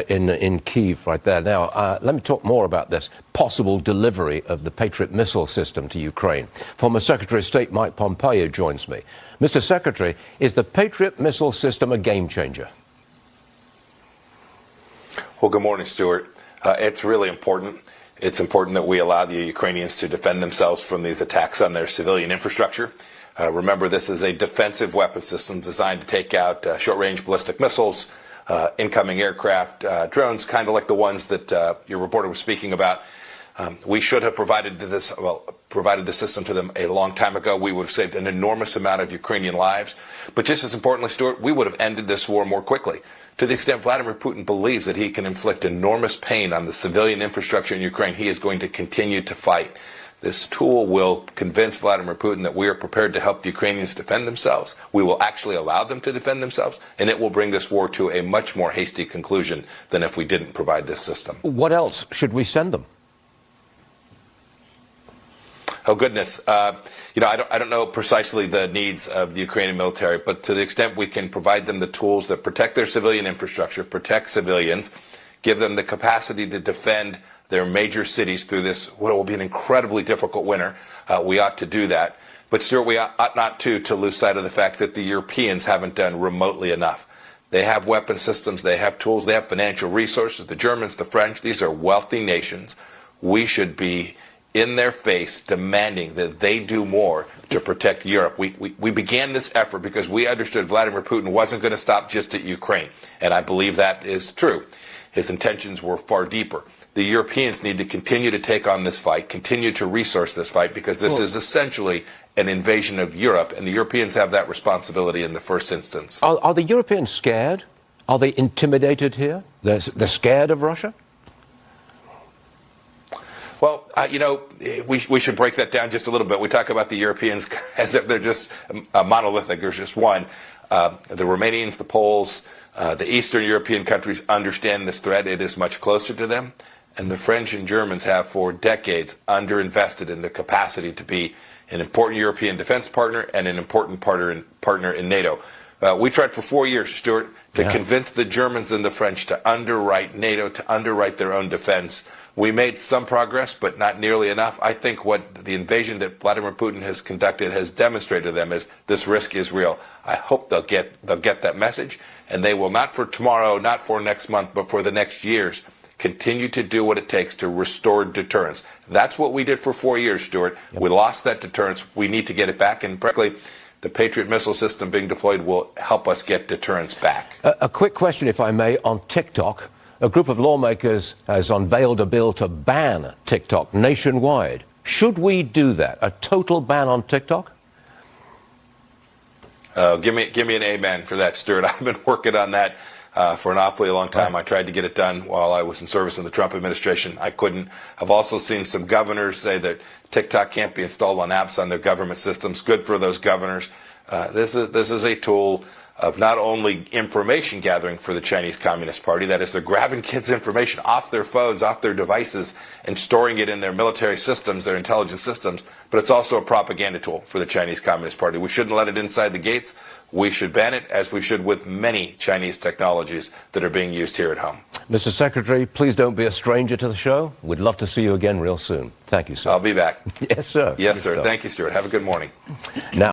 in Kyiv right there. Now, let me talk more about this possible delivery of the Patriot missile system to Ukraine. Former Secretary of State Mike Pompeo joins me. Mr. Secretary, is the Patriot missile system a game changer? Well, good morning, Stuart. It's really important. It's important that we allow the Ukrainians to defend themselves from these attacks on their civilian infrastructure. Remember, this is a defensive weapon system designed to take out short-range ballistic missiles, incoming aircraft, drones, kind of like the ones that your reporter was speaking about. We should have provided the system to them a long time ago. We would have saved an enormous amount of Ukrainian lives. But just as importantly, Stuart, we would have ended this war more quickly. To the extent Vladimir Putin believes that he can inflict enormous pain on the civilian infrastructure in Ukraine, he is going to continue to fight. This tool will convince Vladimir Putin that we are prepared to help the Ukrainians defend themselves. We will actually allow them to defend themselves, and it will bring this war to a much more hasty conclusion than if we didn't provide this system. What else should we send them? Oh, goodness. I don't know precisely the needs of the Ukrainian military, but to the extent we can provide them the tools that protect their civilian infrastructure, protect civilians, give them the capacity to defend their major cities through this, what will be an incredibly difficult winter, we ought to do that. But, Stuart, we ought not to lose sight of the fact that the Europeans haven't done remotely enough. They have weapon systems, they have tools, they have financial resources. The Germans, the French, these are wealthy nations. We should be in their face demanding that they do more to protect Europe. We began this effort because we understood Vladimir Putin wasn't going to stop just at Ukraine. And I believe that is true. His intentions were far deeper. The Europeans need to continue to take on this fight, continue to resource this fight, because this is essentially an invasion of Europe, and the Europeans have that responsibility in the first instance. Are the Europeans scared? Are they intimidated here? They're scared of Russia? Well, we should break that down just a little bit. We talk about the Europeans as if they're just monolithic. There's just one. The Romanians, the Poles, the Eastern European countries understand this threat. It is much closer to them. And the French and Germans have for decades underinvested in the capacity to be an important European defense partner and an important partner in NATO. We tried for 4 years, Stuart, to convince the Germans and the French to underwrite NATO, to underwrite their own defense. We made some progress, but not nearly enough. I think what the invasion that Vladimir Putin has conducted has demonstrated to them is this risk is real. I hope they'll get that message, and they will, not for tomorrow, not for next month, but for the next years, continue to do what it takes to restore deterrence. That's what we did for 4 years, Stuart. Yep. We lost that deterrence. We need to get it back, and frankly, the Patriot missile system being deployed will help us get deterrence back. A quick question, if I may, on TickTock. A group of lawmakers has unveiled a bill to ban TickTock nationwide. Should we do that? A total ban on TickTock? Give me an amen for that, Stuart. I've been working on that for an awfully long time. I tried to get it done while I was in service in the Trump administration. I couldn't. I've also seen some governors say that TickTock can't be installed on apps on their government systems. Good for those governors. This is a tool of not only information gathering for the Chinese Communist Party, that is, they're grabbing kids' information off their phones, off their devices, and storing it in their military systems, their intelligence systems, but it's also a propaganda tool for the Chinese Communist Party. We shouldn't let it inside the gates. We should ban it, as we should with many Chinese technologies that are being used here at home. Mr. Secretary, please don't be a stranger to the show. We'd love to see you again real soon. Thank you, sir. I'll be back. Yes, sir. Yes, sir. Thank you, Stuart. Have a good morning. Now.